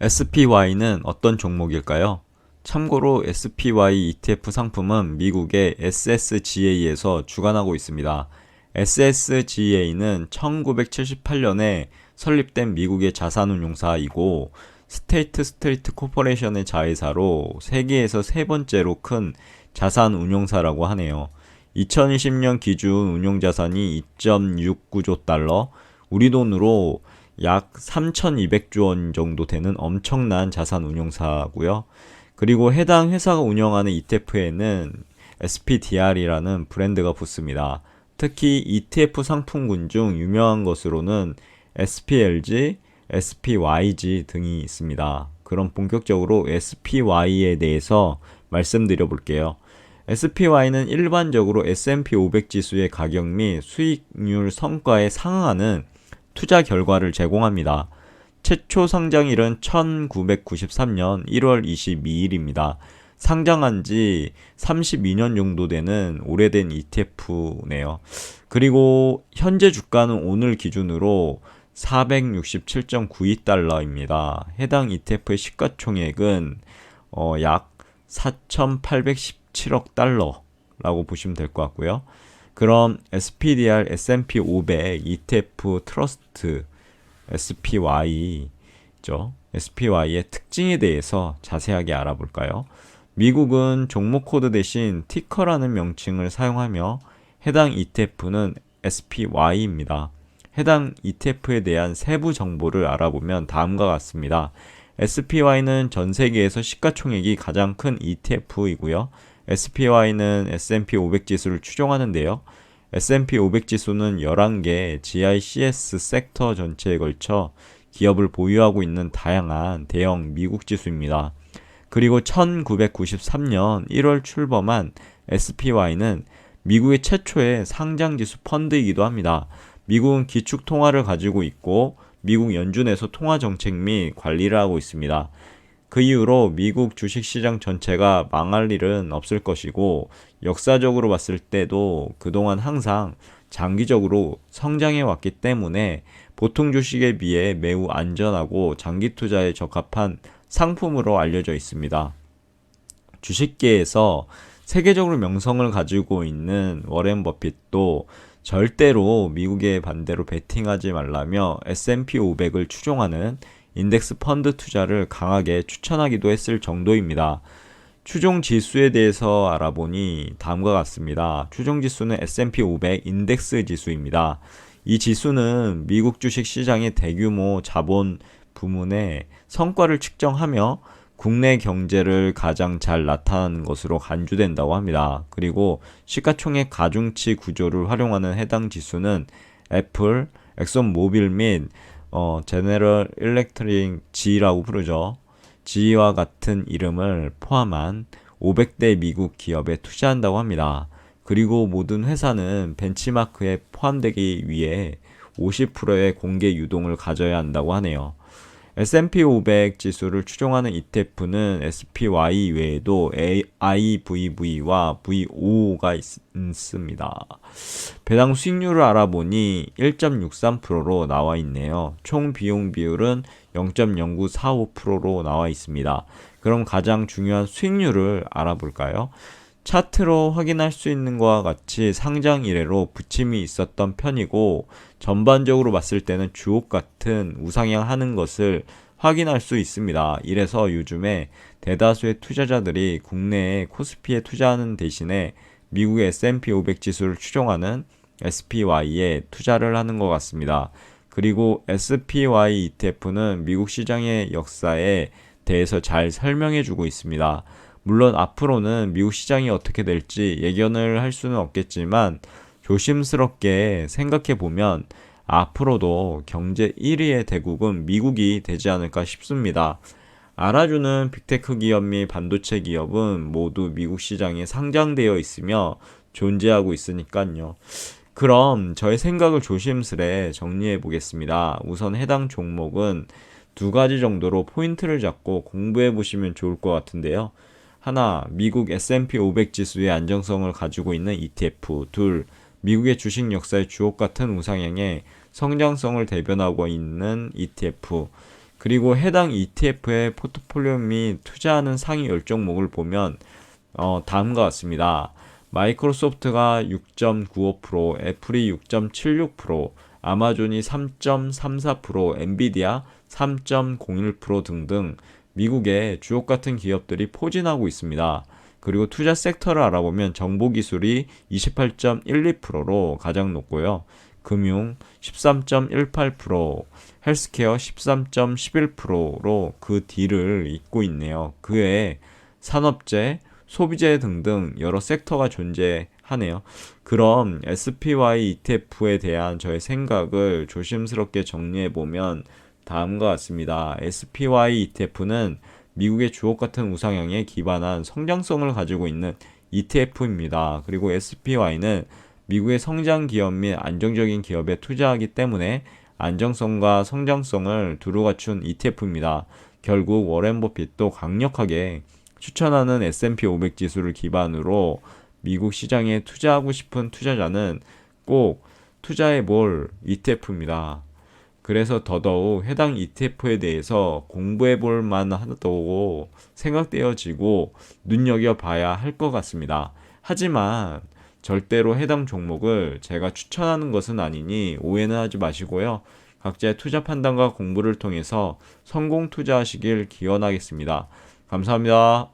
SPY는 어떤 종목일까요? 참고로 SPY ETF 상품은 미국의 SSGA에서 주관하고 있습니다. SSGA는 1978년에 설립된 미국의 자산운용사이고 스테이트 스트리트 코퍼레이션의 자회사로 세계에서 세 번째로 큰 자산운용사라고 하네요. 2020년 기준 운용자산이 2.69조 달러, 우리 돈으로 약 3,200조 원 정도 되는 엄청난 자산 운용사고요. 그리고 해당 회사가 운영하는 ETF에는 SPDR이라는 브랜드가 붙습니다. 특히 ETF 상품군 중 유명한 것으로는 SPLG, SPYG 등이 있습니다. 그럼 본격적으로 SPY에 대해서 말씀드려 볼게요. SPY는 일반적으로 S&P 500 지수의 가격 및 수익률 성과에 상응하는 투자 결과를 제공합니다. 최초 상장일은 1993년 1월 22일입니다. 상장한 지 32년 정도 되는 오래된 ETF네요. 그리고 현재 주가는 오늘 기준으로 467.92달러입니다. 해당 ETF의 시가총액은 약 4,817억 달러라고 보시면 될 것 같고요. 그럼 SPDR S&P 500 ETF 트러스트 SPY죠. SPY의 특징에 대해서 자세하게 알아볼까요? 미국은 종목 코드 대신 티커라는 명칭을 사용하며 해당 ETF는 SPY입니다. 해당 ETF에 대한 세부 정보를 알아보면 다음과 같습니다. SPY는 전 세계에서 시가총액이 가장 큰 ETF이고요. SPY는 S&P 500 지수를 추종하는데요. S&P 500 지수는 11개 GICS 섹터 전체에 걸쳐 기업을 보유하고 있는 다양한 대형 미국 지수입니다. 그리고 1993년 1월 출범한 SPY는 미국의 최초의 상장지수 펀드이기도 합니다. 미국은 기축통화를 가지고 있고 미국 연준에서 통화정책 및 관리를 하고 있습니다. 그 이후로 미국 주식시장 전체가 망할 일은 없을 것이고 역사적으로 봤을 때도 그동안 항상 장기적으로 성장해 왔기 때문에 보통 주식에 비해 매우 안전하고 장기 투자에 적합한 상품으로 알려져 있습니다. 주식계에서 세계적으로 명성을 가지고 있는 워렌 버핏도 절대로 미국의 반대로 베팅하지 말라며 S&P 500을 추종하는 인덱스 펀드 투자를 강하게 추천하기도 했을 정도입니다. 추종 지수에 대해서 알아보니 다음과 같습니다. 추종 지수는 S&P 500 인덱스 지수입니다. 이 지수는 미국 주식 시장의 대규모 자본 부문의 성과를 측정하며 국내 경제를 가장 잘 나타내는 것으로 간주된다고 합니다. 그리고 시가총액 가중치 구조를 활용하는 해당 지수는 애플, 엑슨모빌 및 제네럴 일렉트릭 G라고 부르죠. G와 같은 이름을 포함한 500대 미국 기업에 투자한다고 합니다. 그리고 모든 회사는 벤치마크에 포함되기 위해 50%의 공개 유동을 가져야 한다고 하네요. S&P 500 지수를 추종하는 ETF는 SPY 외에도 IVV와 VO가 있습니다. 배당 수익률을 알아보니 1.63%로 나와 있네요. 총 비용 비율은 0.0945%로 나와 있습니다. 그럼 가장 중요한 수익률을 알아볼까요? 차트로 확인할 수 있는 것과 같이 상장 이래로 부침이 있었던 편이고 전반적으로 봤을 때는 주옥 같은 우상향하는 것을 확인할 수 있습니다. 이래서 요즘에 대다수의 투자자들이 국내에 코스피에 투자하는 대신에 미국의 S&P 500 지수를 추종하는 SPY에 투자를 하는 것 같습니다. 그리고 SPY ETF는 미국 시장의 역사에 대해서 잘 설명해 주고 있습니다. 물론 앞으로는 미국 시장이 어떻게 될지 예견을 할 수는 없겠지만 조심스럽게 생각해 보면 앞으로도 경제 1위의 대국은 미국이 되지 않을까 싶습니다. 알아주는 빅테크 기업 및 반도체 기업은 모두 미국 시장에 상장되어 있으며 존재하고 있으니까요. 그럼 저의 생각을 조심스레 정리해 보겠습니다. 우선 해당 종목은 두 가지 정도로 포인트를 잡고 공부해 보시면 좋을 것 같은데요. 하나, 미국 S&P 500 지수의 안정성을 가지고 있는 ETF. 둘, 미국의 주식 역사의 주옥 같은 우상향의 성장성을 대변하고 있는 ETF. 그리고 해당 ETF의 포트폴리오 및 투자하는 상위 10종목을 보면 다음과 같습니다. 마이크로소프트가 6.95%, 애플이 6.76%, 아마존이 3.34%, 엔비디아 3.01% 등등 미국의 주옥 같은 기업들이 포진하고 있습니다. 그리고 투자 섹터를 알아보면 정보기술이 28.12%로 가장 높고요. 금융 13.18%, 헬스케어 13.11%로 그 뒤를 잇고 있네요. 그 외에 산업재, 소비재 등등 여러 섹터가 존재하네요. 그럼 SPY ETF에 대한 저의 생각을 조심스럽게 정리해보면 다음과 같습니다. SPY ETF는 미국의 주옥 같은 우상향에 기반한 성장성을 가지고 있는 ETF입니다. 그리고 SPY는 미국의 성장 기업 및 안정적인 기업에 투자하기 때문에 안정성과 성장성을 두루 갖춘 ETF입니다. 결국 워렌 버핏도 강력하게 추천하는 S&P 500 지수를 기반으로 미국 시장에 투자하고 싶은 투자자는 꼭 투자해 볼 ETF입니다. 그래서 더더욱 해당 ETF에 대해서 공부해 볼 만하다고 생각되어지고 눈여겨봐야 할 것 같습니다. 하지만 절대로 해당 종목을 제가 추천하는 것은 아니니 오해는 하지 마시고요. 각자의 투자 판단과 공부를 통해서 성공 투자하시길 기원하겠습니다. 감사합니다.